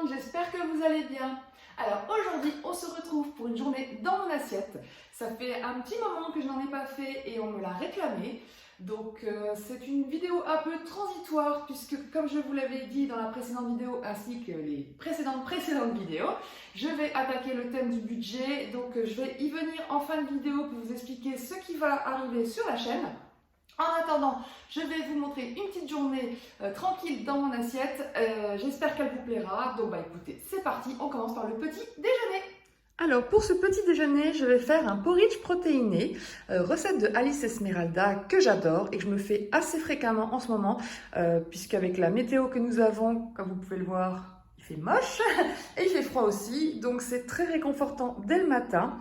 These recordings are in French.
J'espère que vous allez bien. Alors aujourd'hui, on se retrouve pour une journée dans mon assiette. Ça fait un petit moment que je n'en ai pas fait et on me l'a réclamé. Donc c'est une vidéo un peu transitoire puisque comme je vous l'avais dit dans la précédente vidéo ainsi que les précédentes vidéos, je vais attaquer le thème du budget. Donc je vais y venir en fin de vidéo pour vous expliquer ce qui va arriver sur la chaîne. En attendant, je vais vous montrer une petite journée tranquille dans mon assiette. J'espère qu'elle vous plaira. Donc écoutez, c'est parti, on commence par le petit déjeuner. Alors pour ce petit déjeuner, je vais faire un porridge protéiné, recette de Alice Esmeralda que j'adore et que je me fais assez fréquemment en ce moment, puisqu'avec la météo que nous avons, comme vous pouvez le voir, il fait moche et il fait froid aussi, donc c'est très réconfortant dès le matin.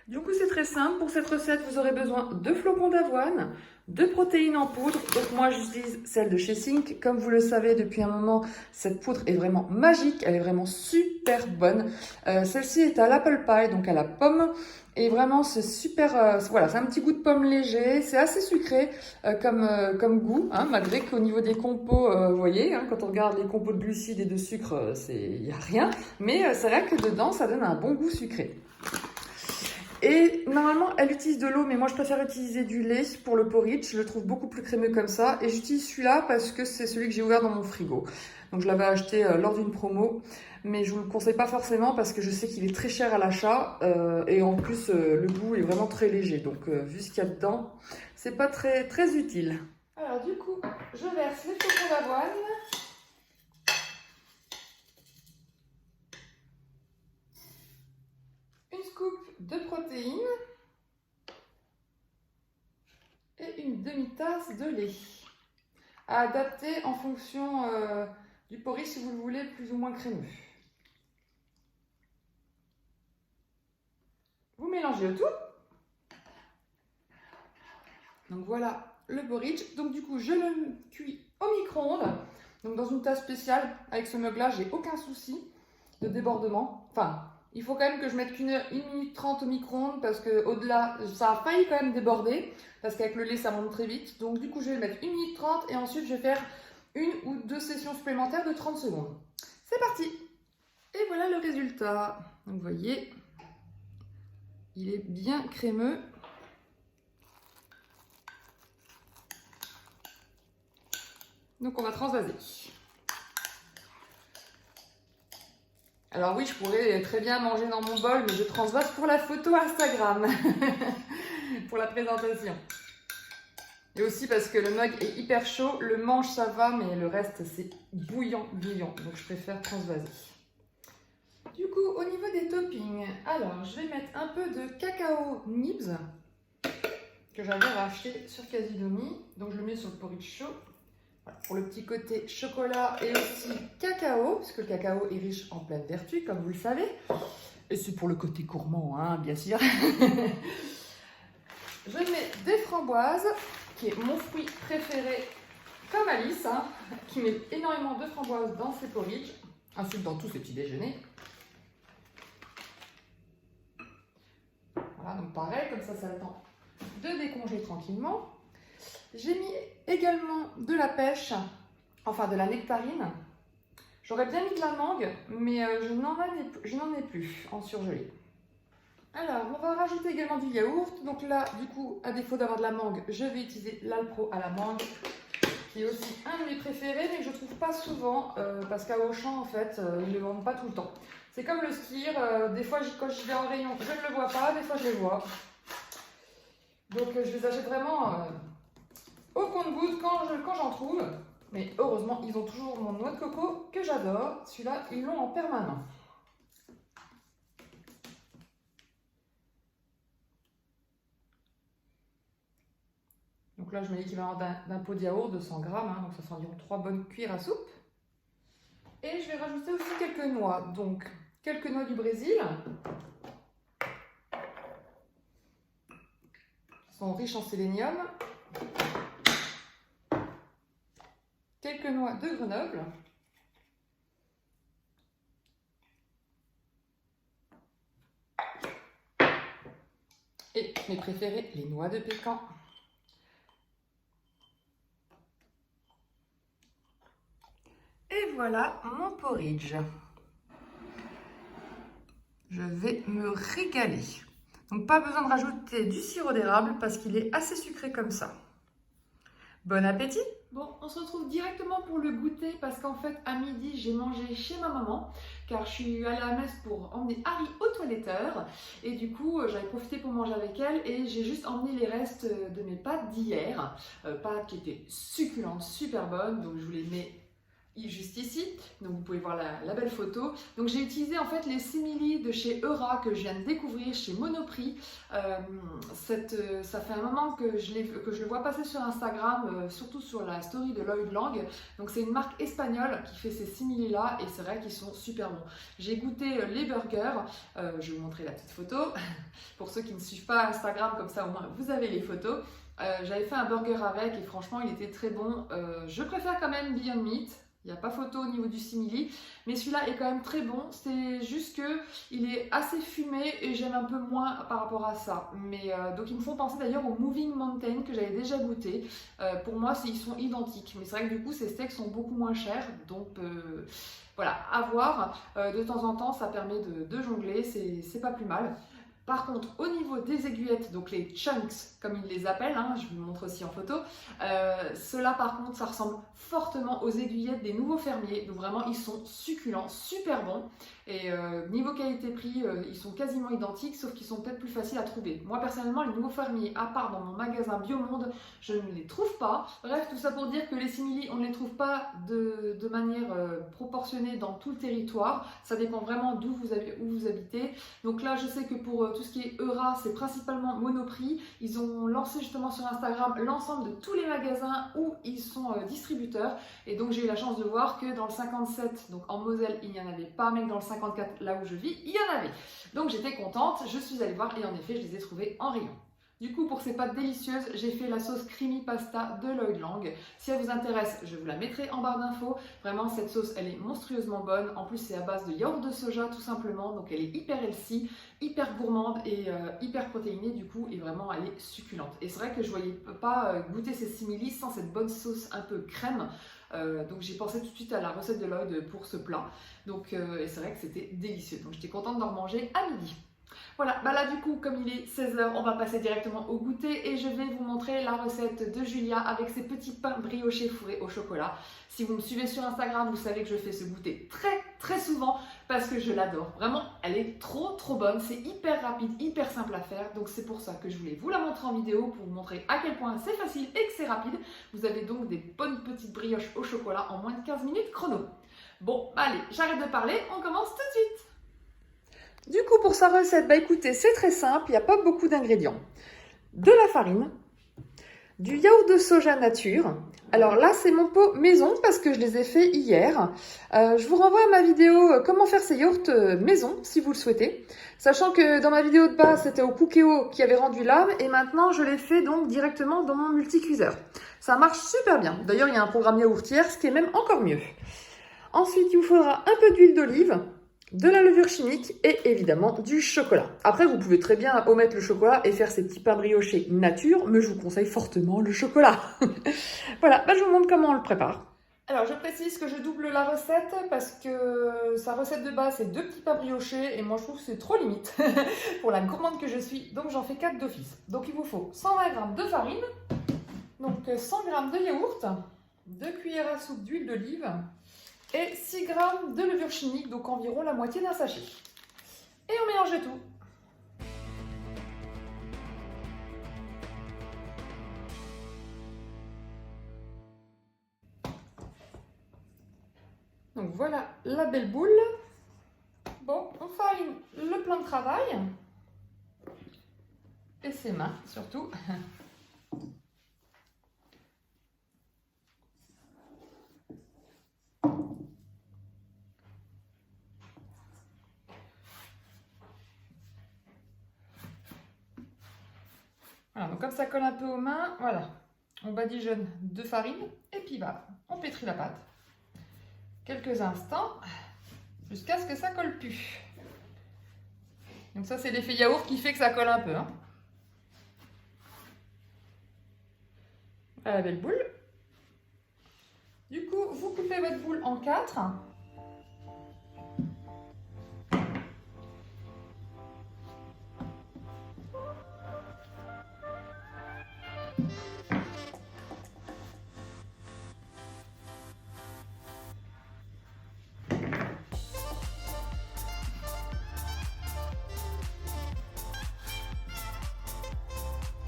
Du coup, c'est très simple. Pour cette recette, vous aurez besoin de flocons d'avoine, de protéines en poudre. Donc moi, j'utilise celle de chez Sink. Comme vous le savez depuis un moment, cette poudre est vraiment magique. Elle est vraiment super bonne. Celle-ci est à l'apple pie, donc à la pomme. Et vraiment, c'est super... voilà, c'est un petit goût de pomme léger. C'est assez sucré comme goût, hein, malgré qu'au niveau des compos, vous voyez, hein, quand on regarde les compos de glucides et de sucre, il n'y a rien. Mais c'est vrai que dedans, ça donne un bon goût sucré. Et normalement, elle utilise de l'eau, mais moi je préfère utiliser du lait pour le porridge. Je le trouve beaucoup plus crémeux comme ça. Et j'utilise celui-là parce que c'est celui que j'ai ouvert dans mon frigo. Donc je l'avais acheté lors d'une promo, mais je vous le conseille pas forcément parce que je sais qu'il est très cher à l'achat. Et en plus, le goût est vraiment très léger. Donc vu ce qu'il y a dedans, c'est pas très utile. Alors du coup, je verse les flocons d'avoine. Une scoop de protéines et une demi-tasse de lait. À adapter en fonction du porridge si vous le voulez plus ou moins crémeux. Vous mélangez le tout. Donc voilà le porridge. Donc du coup, je le cuis au micro-ondes. Donc dans une tasse spéciale. Avec ce mug-là, j'ai aucun souci de débordement. Enfin, il faut quand même que je mette qu'une minute 30 au micro-ondes parce que au-delà, ça a failli quand même déborder parce qu'avec le lait, ça monte très vite. Donc du coup, je vais le mettre 1 minute 30 et ensuite, je vais faire 1 ou 2 sessions supplémentaires de 30 secondes. C'est parti! Et voilà le résultat. Donc vous voyez, il est bien crémeux. Donc on va transvaser. Alors oui, je pourrais très bien manger dans mon bol, mais je transvase pour la photo Instagram, pour la présentation. Et aussi parce que le mug est hyper chaud, le manche ça va, mais le reste c'est bouillant, donc je préfère transvaser. Du coup, au niveau des toppings, alors je vais mettre un peu de cacao nibs, que j'avais racheté sur Casidomi, donc je le mets sur le porridge chaud. Voilà, pour le petit côté chocolat et aussi cacao, parce que le cacao est riche en plein de vertus, comme vous le savez. Et c'est pour le côté gourmand, hein, bien sûr. Je mets des framboises, qui est mon fruit préféré, comme Alice, hein, qui met énormément de framboises dans ses porridge, ainsi que dans tous ses petits déjeuners. Voilà, donc pareil, comme ça a le temps de décongeler tranquillement. J'ai mis également de la pêche, enfin de la nectarine. J'aurais bien mis de la mangue, mais je n'en ai plus en surgelé. Alors, on va rajouter également du yaourt. Donc là, du coup, à défaut d'avoir de la mangue, je vais utiliser l'Alpro à la mangue, qui est aussi un de mes préférés, mais que je ne trouve pas souvent, parce qu'à Auchan, en fait, ils ne le vendent pas tout le temps. C'est comme le skyr, des fois, quand j'y vais en rayon, je ne le vois pas, des fois, je les vois. Donc, je les achète vraiment au compte-gouttes quand j'en trouve. Mais heureusement, ils ont toujours mon noix de coco que j'adore. Celui-là, ils l'ont en permanence. Donc là, je mets l'équivalent d'un pot de yaourt de 100 grammes. Hein, donc ça fait environ 3 bonnes cuillères à soupe. Et je vais rajouter aussi quelques noix. Donc, quelques noix du Brésil. Elles sont riches en sélénium. Quelques noix de Grenoble. Et mes préférés, les noix de pécan. Et voilà mon porridge. Je vais me régaler. Donc pas besoin de rajouter du sirop d'érable parce qu'il est assez sucré comme ça. Bon appétit! Bon, on se retrouve directement pour le goûter parce qu'en fait, à midi, j'ai mangé chez ma maman car je suis allée à la messe pour emmener Harry au toiletteur et du coup, j'avais profité pour manger avec elle et j'ai juste emmené les restes de mes pâtes d'hier. Pâtes qui étaient succulentes, super bonnes, donc je vous les mets juste ici, donc vous pouvez voir la belle photo. Donc j'ai utilisé en fait les simili de chez Eura que je viens de découvrir chez Monoprix. Ça fait un moment que je le vois passer sur Instagram, surtout sur la story de Lloyd Lang. Donc c'est une marque espagnole qui fait ces simili là et c'est vrai qu'ils sont super bons. J'ai goûté les burgers, je vais vous montrer la petite photo pour ceux qui ne suivent pas Instagram, comme ça au moins vous avez les photos. J'avais fait un burger avec et franchement il était très bon. Je préfère quand même Beyond Meat. Il n'y a pas photo au niveau du simili, mais celui-là est quand même très bon. C'est juste que il est assez fumé et j'aime un peu moins par rapport à ça. Mais donc ils me font penser d'ailleurs au Moving Mountain que j'avais déjà goûté. Pour moi, ils sont identiques, mais c'est vrai que du coup ces steaks sont beaucoup moins chers, donc voilà, à voir. De temps en temps, ça permet de jongler, c'est pas plus mal. Par contre, au niveau des aiguillettes, donc les chunks, comme ils les appellent, hein, je vous montre aussi en photo, ceux-là par contre, ça ressemble fortement aux aiguillettes des nouveaux fermiers. Donc vraiment, ils sont succulents, super bons. Et niveau qualité-prix, ils sont quasiment identiques, sauf qu'ils sont peut-être plus faciles à trouver. Moi, personnellement, les nouveaux fermiers, à part dans mon magasin Biomonde, je ne les trouve pas. Bref, tout ça pour dire que les simili, on ne les trouve pas de manière proportionnée dans tout le territoire. Ça dépend vraiment où vous habitez. Donc là, je sais que pour tout ce qui est Eura, c'est principalement Monoprix. Ils ont lancé justement sur Instagram l'ensemble de tous les magasins où ils sont distributeurs. Et donc j'ai eu la chance de voir que dans le 57, donc en Moselle, il n'y en avait pas, mais que dans le 54, là où je vis, il y en avait. Donc j'étais contente, je suis allée voir et en effet, je les ai trouvés en rayon. Du coup, pour ces pâtes délicieuses, j'ai fait la sauce creamy pasta de Lloyd Lang. Si elle vous intéresse, je vous la mettrai en barre d'infos. Vraiment, cette sauce, elle est monstrueusement bonne. En plus, c'est à base de yaourt de soja, tout simplement. Donc, elle est hyper healthy, hyper gourmande et hyper protéinée, du coup. Et vraiment, elle est succulente. Et c'est vrai que je ne voyais pas goûter ces simili sans cette bonne sauce un peu crème. Donc j'ai pensé tout de suite à la recette de Lloyd pour ce plat. Donc et c'est vrai que c'était délicieux. Donc j'étais contente d'en manger à midi. Voilà, bah là du coup, comme il est 16 h, on va passer directement au goûter et je vais vous montrer la recette de Julia avec ses petits pains briochés fourrés au chocolat. Si vous me suivez sur Instagram, vous savez que je fais ce goûter très souvent parce que je l'adore. Vraiment, elle est trop bonne, c'est hyper rapide, hyper simple à faire. Donc c'est pour ça que je voulais vous la montrer en vidéo pour vous montrer à quel point c'est facile et que c'est rapide. Vous avez donc des bonnes petites brioches au chocolat en moins de 15 minutes chrono. Bon, allez, j'arrête de parler, on commence tout de suite. Du coup, pour sa recette, bah écoutez, c'est très simple, il n'y a pas beaucoup d'ingrédients. De la farine, du yaourt de soja nature. Alors là, c'est mon pot maison parce que je les ai faits hier. Je vous renvoie à ma vidéo comment faire ces yaourts maison, si vous le souhaitez. Sachant que dans ma vidéo de base, c'était au Cookéo qui avait rendu l'âme et maintenant, je l'ai fait donc directement dans mon multicuiseur. Ça marche super bien. D'ailleurs, il y a un programme yaourtière, ce qui est même encore mieux. Ensuite, il vous faudra un peu d'huile d'olive, de la levure chimique et évidemment du chocolat. Après, vous pouvez très bien omettre le chocolat et faire ces petits pains briochés nature, mais je vous conseille fortement le chocolat. Voilà, bah je vous montre comment on le prépare. Alors, je précise que je double la recette parce que sa recette de base, c'est 2 petits pains briochés et moi, je trouve que c'est trop limite pour la gourmande que je suis. Donc, j'en fais 4 d'office. Donc, il vous faut 120 g de farine, donc 100 g de yaourt, 2 cuillères à soupe d'huile d'olive, et 6 g de levure chimique, donc environ la moitié d'un sachet. Et on mélange le tout. Donc voilà la belle boule. Bon, on farine le plan de travail. Et ses mains surtout. Donc comme ça colle un peu aux mains, voilà. On badigeonne de farine et puis bah, on pétrit la pâte. Quelques instants jusqu'à ce que ça colle plus. Donc ça c'est l'effet yaourt qui fait que ça colle un peu. Hein. À la belle boule. Du coup, vous coupez votre boule en 4.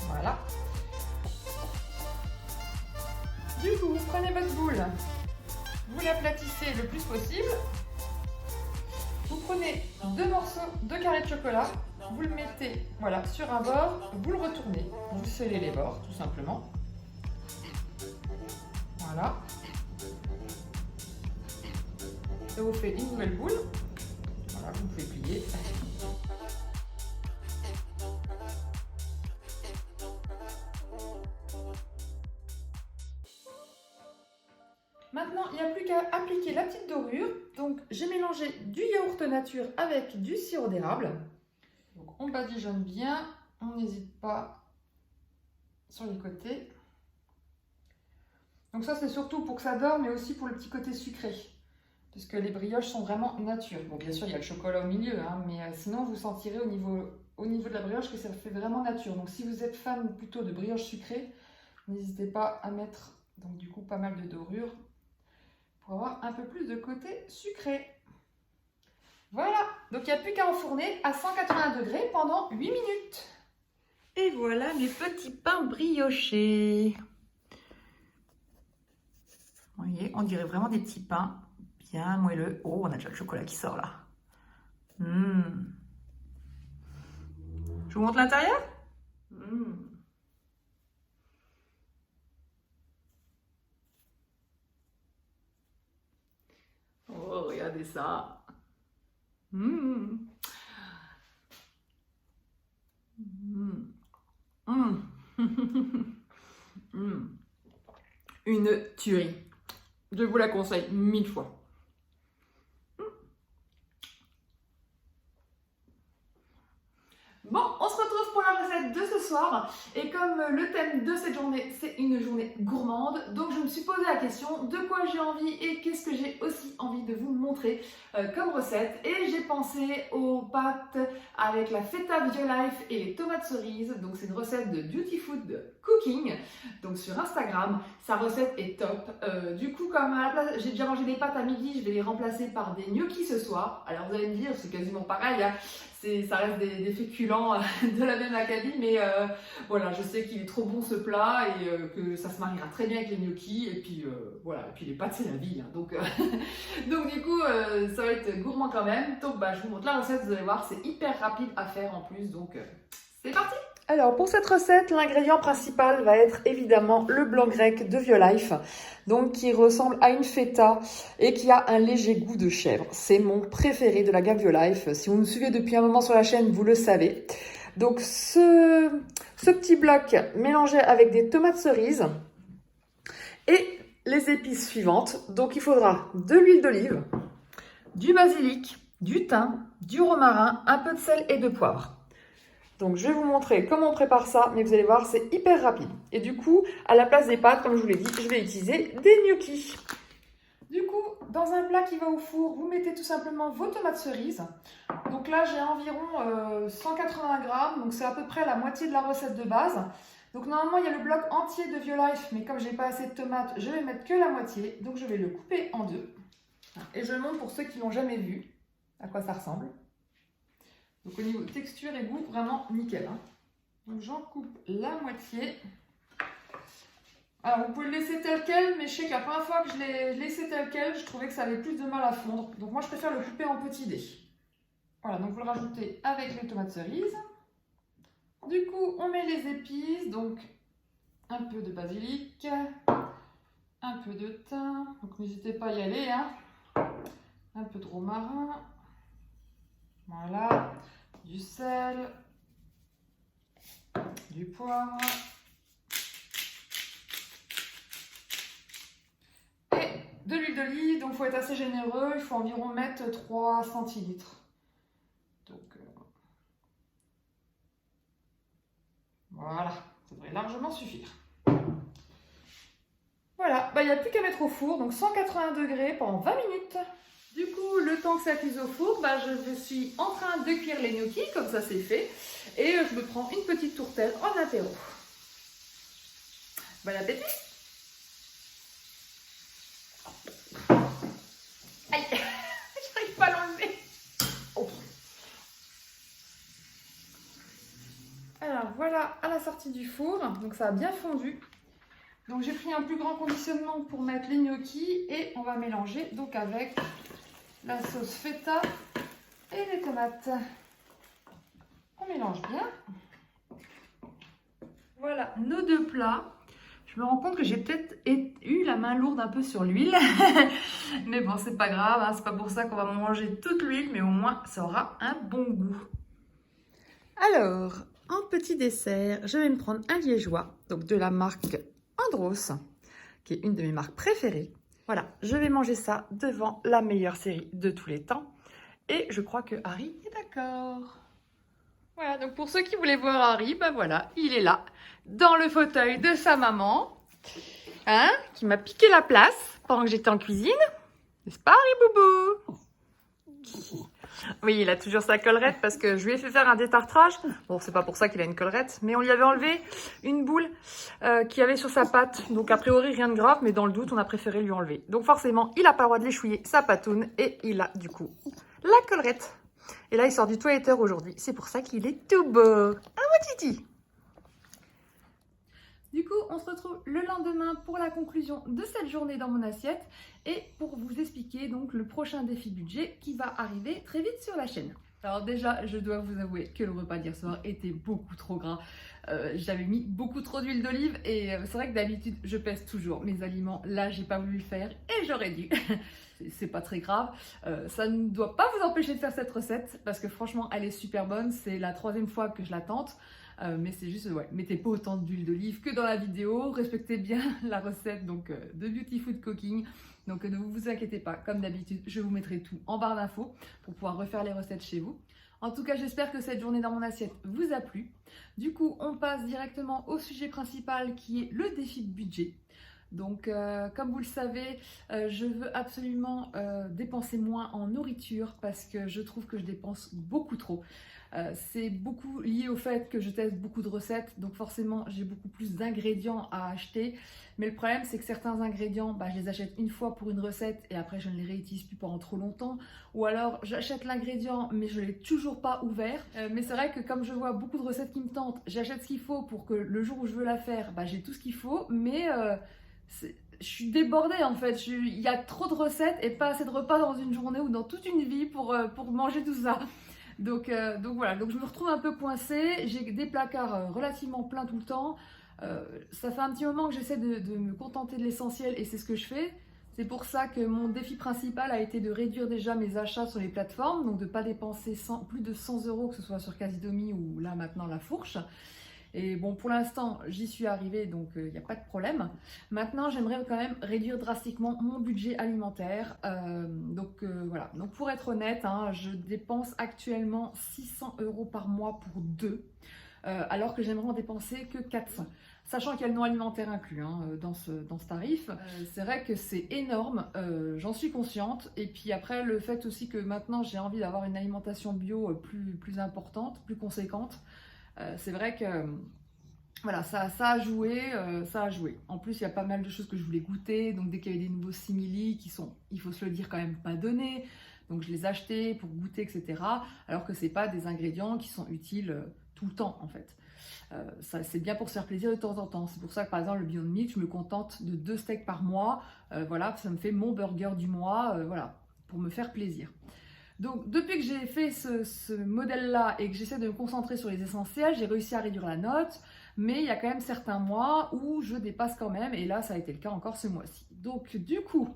Voilà. Du coup, vous prenez votre boule, vous l'aplatissez le plus possible. Vous prenez 2 morceaux de carré de chocolat, vous le mettez voilà, sur un bord, vous le retournez. Vous scellez les bords tout simplement. Voilà. Ça vous fait une nouvelle boule. Voilà, vous pouvez plier. Maintenant, il n'y a plus qu'à appliquer la petite dorure. Donc, j'ai mélangé du yaourt nature avec du sirop d'érable. Donc, on badigeonne bien. On n'hésite pas sur les côtés. Donc ça, c'est surtout pour que ça dore, mais aussi pour le petit côté sucré. Puisque les brioches sont vraiment nature. Bon, bien sûr, il y a le chocolat au milieu, hein, mais sinon, vous sentirez au niveau de la brioche que ça fait vraiment nature. Donc, si vous êtes fan plutôt de brioche sucrée, n'hésitez pas à mettre donc du coup pas mal de dorure pour avoir un peu plus de côté sucré. Voilà, donc il n'y a plus qu'à enfourner à 180 degrés pendant 8 minutes. Et voilà mes petits pains briochés. Vous voyez, on dirait vraiment des petits pains bien moelleux. Oh, on a déjà le chocolat qui sort là. Je vous montre l'intérieur. Oh, regardez ça. Une tuerie. Je vous la conseille 1000 fois. Bon, on se retrouve pour la recette de ce soir. Et comme le thème de cette journée, c'est une journée gourmande, donc je me suis posé la question de quoi j'ai envie et qu'est-ce que j'ai aussi envie de vous montrer comme recette. Et j'ai pensé aux pâtes avec la feta Violife et les tomates cerises. Donc c'est une recette de Beauty Food Cooking, donc sur Instagram. Sa recette est top. Du coup, comme à la place, j'ai déjà mangé des pâtes à midi, je vais les remplacer par des gnocchis ce soir. Alors vous allez me dire, c'est quasiment pareil, hein. Ça reste des féculents de la même acabit, mais voilà, je sais qu'il est trop bon ce plat et que ça se mariera très bien avec les gnocchis. Et puis voilà, et puis les pâtes c'est la vie, hein. Donc, donc du coup, ça va être gourmand quand même. Donc bah, je vous montre la recette, vous allez voir, c'est hyper rapide à faire en plus. Donc c'est parti! Alors pour cette recette, l'ingrédient principal va être évidemment le blanc grec de Violife, donc qui ressemble à une feta et qui a un léger goût de chèvre. C'est mon préféré de la gamme Violife. Si vous me suivez depuis un moment sur la chaîne, vous le savez. Donc ce petit bloc mélangé avec des tomates cerises et les épices suivantes. Donc il faudra de l'huile d'olive, du basilic, du thym, du romarin, un peu de sel et de poivre. Donc je vais vous montrer comment on prépare ça, mais vous allez voir, c'est hyper rapide. Et du coup, à la place des pâtes, comme je vous l'ai dit, je vais utiliser des gnocchis. Du coup, dans un plat qui va au four, vous mettez tout simplement vos tomates cerises. Donc là, j'ai environ 180 grammes, donc c'est à peu près la moitié de la recette de base. Donc normalement, il y a le bloc entier de Violife, mais comme j'ai pas assez de tomates, je vais mettre que la moitié. Donc je vais le couper en deux. Et je le montre pour ceux qui l'ont jamais vu, à quoi ça ressemble. Donc au niveau texture et goût, vraiment nickel. Hein. Donc j'en coupe la moitié. Alors vous pouvez le laisser tel quel, mais je sais que la première fois que je l'ai laissé tel quel, je trouvais que ça avait plus de mal à fondre. Donc moi je préfère le couper en petits dés. Voilà, donc vous le rajoutez avec les tomates cerises. Du coup, on met les épices, donc un peu de basilic, un peu de thym, donc n'hésitez pas à y aller, hein. Un peu de romarin. Voilà, du sel, du poivre. Et de l'huile d'olive, donc il faut être assez généreux, il faut environ mettre 3 centilitres. Donc voilà, ça devrait largement suffire. Voilà, il n'y a plus qu'à mettre au four, donc 180 degrés pendant 20 minutes. Du coup, le temps que ça cuise au four, je suis en train de cuire les gnocchis, comme ça c'est fait. Et je me prends une petite tourtelle en apéro. Bon appétit! Aïe! J'arrive pas à l'enlever! Oh. Alors voilà, à la sortie du four, donc ça a bien fondu. Donc j'ai pris un plus grand conditionnement pour mettre les gnocchis et on va mélanger donc avec la sauce feta et les tomates. On mélange bien. Voilà nos deux plats. Je me rends compte que j'ai peut-être eu la main lourde un peu sur l'huile. Mais bon, c'est pas grave, hein, c'est pas pour ça qu'on va manger toute l'huile, mais au moins ça aura un bon goût. Alors, en petit dessert, je vais me prendre un liégeois, donc de la marque Andros, qui est une de mes marques préférées. Voilà, je vais manger ça devant la meilleure série de tous les temps. Et je crois que Harry est d'accord. Voilà, donc pour ceux qui voulaient voir Harry, voilà, il est là, dans le fauteuil de sa maman, hein, qui m'a piqué la place pendant que j'étais en cuisine. N'est-ce pas, Harry Boubou? Oui, il a toujours sa collerette parce que je lui ai fait faire un détartrage. Bon, c'est pas pour ça qu'il a une collerette, mais on lui avait enlevé une boule qu'il y avait sur sa patte. Donc, a priori, rien de grave, mais dans le doute, on a préféré lui enlever. Donc, forcément, il n'a pas le droit de l'échouiller, sa patoune, et il a, du coup, la collerette. Et là, il sort du toiletteur aujourd'hui. C'est pour ça qu'il est tout beau. Ah, mon titi! Du coup, on se retrouve le lendemain pour la conclusion de cette journée dans mon assiette et pour vous expliquer donc le prochain défi budget qui va arriver très vite sur la chaîne. Alors déjà, je dois vous avouer que le repas d'hier soir était beaucoup trop gras. J'avais mis beaucoup trop d'huile d'olive et c'est vrai que d'habitude, je pèse toujours mes aliments. Là, j'ai pas voulu le faire et j'aurais dû. C'est pas très grave. Ça ne doit pas vous empêcher de faire cette recette parce que franchement, elle est super bonne. C'est la 3e fois que je la tente. Mais c'est juste, ouais, mettez pas autant d'huile d'olive que dans la vidéo, respectez bien la recette donc, de Beauty Food Cooking, donc ne vous inquiétez pas, comme d'habitude, je vous mettrai tout en barre d'infos pour pouvoir refaire les recettes chez vous. En tout cas, j'espère que cette journée dans mon assiette vous a plu. Du coup, on passe directement au sujet principal qui est le défi de budget. Donc, comme vous le savez, je veux absolument dépenser moins en nourriture parce que je trouve que je dépense beaucoup trop. C'est beaucoup lié au fait que je teste beaucoup de recettes, donc forcément j'ai beaucoup plus d'ingrédients à acheter. Mais le problème c'est que certains ingrédients, je les achète une fois pour une recette et après je ne les réutilise plus pendant trop longtemps. Ou alors j'achète l'ingrédient mais je ne l'ai toujours pas ouvert. Mais c'est vrai que comme je vois beaucoup de recettes qui me tentent, j'achète ce qu'il faut pour que le jour où je veux la faire, j'ai tout ce qu'il faut. Mais je suis débordée en fait, il y a trop de recettes et pas assez de repas dans une journée ou dans toute une vie pour manger tout ça. Donc voilà, donc je me retrouve un peu coincée, j'ai des placards relativement pleins tout le temps. Ça fait un petit moment que j'essaie de me contenter de l'essentiel et c'est ce que je fais. C'est pour ça que mon défi principal a été de réduire déjà mes achats sur les plateformes, donc de ne pas dépenser plus de 100 €, que ce soit sur Casidomi ou là maintenant La Fourche. Et bon, pour l'instant, j'y suis arrivée, donc il n'y a pas de problème. Maintenant, j'aimerais quand même réduire drastiquement mon budget alimentaire. Voilà. Donc pour être honnête, je dépense actuellement 600 € par mois pour 2, alors que j'aimerais en dépenser que 400. Sachant qu'il y a le non alimentaire inclus dans ce tarif. C'est vrai que c'est énorme, j'en suis consciente. Et puis après, le fait aussi que maintenant, j'ai envie d'avoir une alimentation bio plus importante, plus conséquente. C'est vrai que voilà, ça a joué, En plus, il y a pas mal de choses que je voulais goûter, donc dès qu'il y avait des nouveaux simili qui sont, il faut se le dire, quand même pas donnés, donc je les achetais pour goûter, etc. Alors que c'est pas des ingrédients qui sont utiles tout le temps en fait. C'est bien pour se faire plaisir de temps en temps. C'est pour ça que par exemple le Beyond Meat, je me contente de 2 steaks par mois. Voilà, ça me fait mon burger du mois, voilà, pour me faire plaisir. Donc, depuis que j'ai fait ce modèle-là et que j'essaie de me concentrer sur les essentiels, j'ai réussi à réduire la note, mais il y a quand même certains mois où je dépasse quand même, et là, ça a été le cas encore ce mois-ci. Donc, du coup,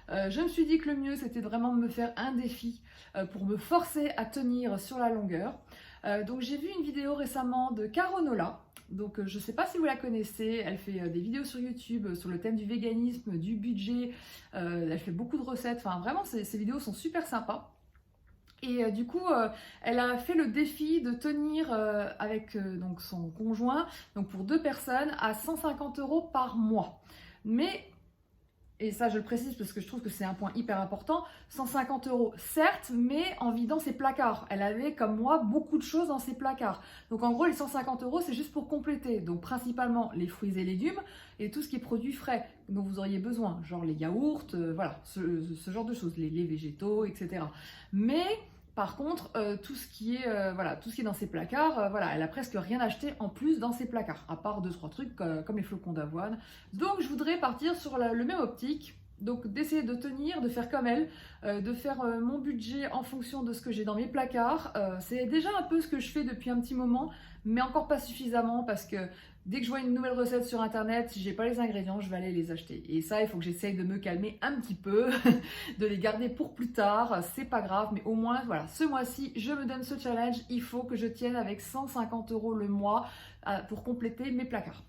je me suis dit que le mieux, c'était vraiment de me faire un défi pour me forcer à tenir sur la longueur. Donc j'ai vu une vidéo récemment de Caronola. Donc je ne sais pas si vous la connaissez, elle fait des vidéos sur YouTube sur le thème du véganisme, du budget, elle fait beaucoup de recettes, enfin vraiment ces vidéos sont super sympas. Et du coup, elle a fait le défi de tenir avec donc son conjoint, donc pour 2 personnes, à 150 € par mois. Mais, et ça je le précise parce que je trouve que c'est un point hyper important, 150 € certes, mais en vidant ses placards. Elle avait, comme moi, beaucoup de choses dans ses placards. Donc en gros, les 150 € c'est juste pour compléter. Donc principalement les fruits et légumes et tout ce qui est produits frais dont vous auriez besoin, genre les yaourts, voilà, ce genre de choses, les laits végétaux, etc. Mais par contre, tout ce qui est dans ses placards, voilà, elle a presque rien acheté en plus dans ses placards, à part 2-3 trucs comme les flocons d'avoine. Donc je voudrais partir sur le même optique, donc d'essayer de tenir, de faire comme elle, de faire mon budget en fonction de ce que j'ai dans mes placards. C'est déjà un peu ce que je fais depuis un petit moment, mais encore pas suffisamment parce que dès que je vois une nouvelle recette sur internet, si j'ai pas les ingrédients, je vais aller les acheter. Et ça, il faut que j'essaye de me calmer un petit peu, de les garder pour plus tard. C'est pas grave, mais au moins, voilà, ce mois-ci, je me donne ce challenge. Il faut que je tienne avec 150 € le mois pour compléter mes placards.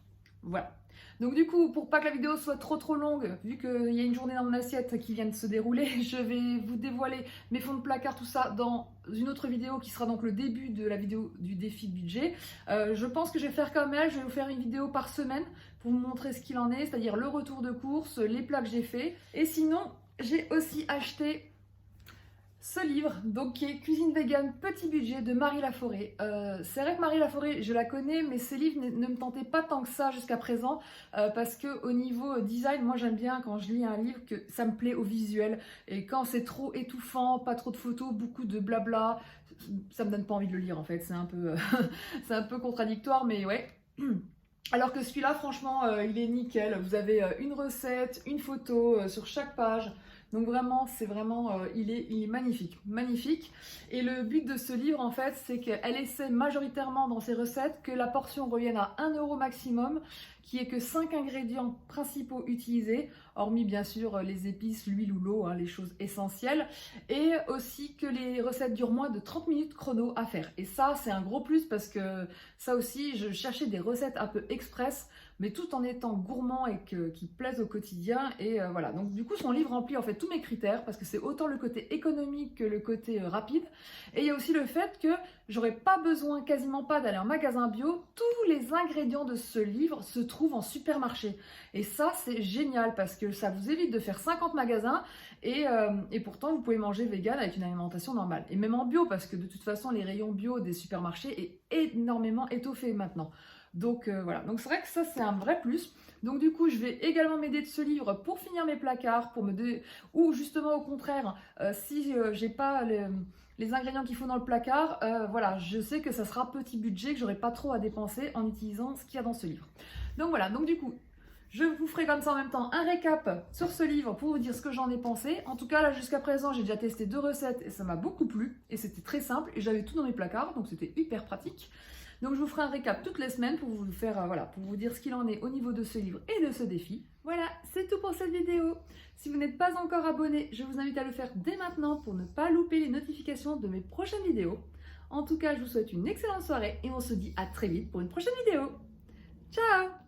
Voilà. Donc du coup, pour pas que la vidéo soit trop longue, vu qu'il y a une journée dans mon assiette qui vient de se dérouler, je vais vous dévoiler mes fonds de placard, tout ça, dans une autre vidéo qui sera donc le début de la vidéo du défi budget. Je pense que je vais faire comme elle, je vais vous faire une vidéo par semaine pour vous montrer ce qu'il en est, c'est-à-dire le retour de course, les plats que j'ai fait. Et sinon, j'ai aussi acheté ce livre, donc qui est Cuisine Vegan Petit Budget de Marie Laforêt. C'est vrai que Marie Laforêt, je la connais, mais ses livres ne me tentaient pas tant que ça jusqu'à présent, parce que au niveau design, moi j'aime bien quand je lis un livre que ça me plaît au visuel, et quand c'est trop étouffant, pas trop de photos, beaucoup de blabla, ça me donne pas envie de le lire en fait, c'est un peu, c'est un peu contradictoire, mais ouais. Alors que celui-là, franchement, il est nickel. Vous avez une recette, une photo sur chaque page. Donc vraiment, il est magnifique, magnifique. Et le but de ce livre, en fait, c'est qu'elle essaie majoritairement dans ses recettes que la portion revienne à 1 € maximum, qui est que 5 ingrédients principaux utilisés, hormis bien sûr les épices, l'huile ou l'eau, hein, les choses essentielles, et aussi que les recettes durent moins de 30 minutes chrono à faire. Et ça, c'est un gros plus parce que ça aussi, je cherchais des recettes un peu express, mais tout en étant gourmand et qui plaisent au quotidien. Et voilà, donc du coup son livre remplit en fait tous mes critères parce que c'est autant le côté économique que le côté rapide. Et il y a aussi le fait que j'aurais pas besoin, quasiment pas, d'aller en magasin bio. Tous les ingrédients de ce livre se trouvent en supermarché. Et ça, c'est génial parce que ça vous évite de faire 50 magasins et pourtant vous pouvez manger vegan avec une alimentation normale. Et même en bio parce que de toute façon les rayons bio des supermarchés est énormément étoffé maintenant. Donc voilà, donc c'est vrai que ça c'est un vrai plus. Donc du coup je vais également m'aider de ce livre pour finir mes placards, ou justement au contraire, si j'ai pas les ingrédients qu'il faut dans le placard, voilà, je sais que ça sera petit budget, que j'aurai pas trop à dépenser en utilisant ce qu'il y a dans ce livre. Donc voilà, donc du coup, je vous ferai comme ça en même temps un récap sur ce livre pour vous dire ce que j'en ai pensé. En tout cas, là jusqu'à présent, j'ai déjà testé 2 recettes et ça m'a beaucoup plu. Et c'était très simple et j'avais tout dans mes placards, donc c'était hyper pratique. Donc je vous ferai un récap toutes les semaines pour vous faire, voilà, pour vous dire ce qu'il en est au niveau de ce livre et de ce défi. Voilà, c'est tout pour cette vidéo. Si vous n'êtes pas encore abonné, je vous invite à le faire dès maintenant pour ne pas louper les notifications de mes prochaines vidéos. En tout cas, je vous souhaite une excellente soirée et on se dit à très vite pour une prochaine vidéo. Ciao!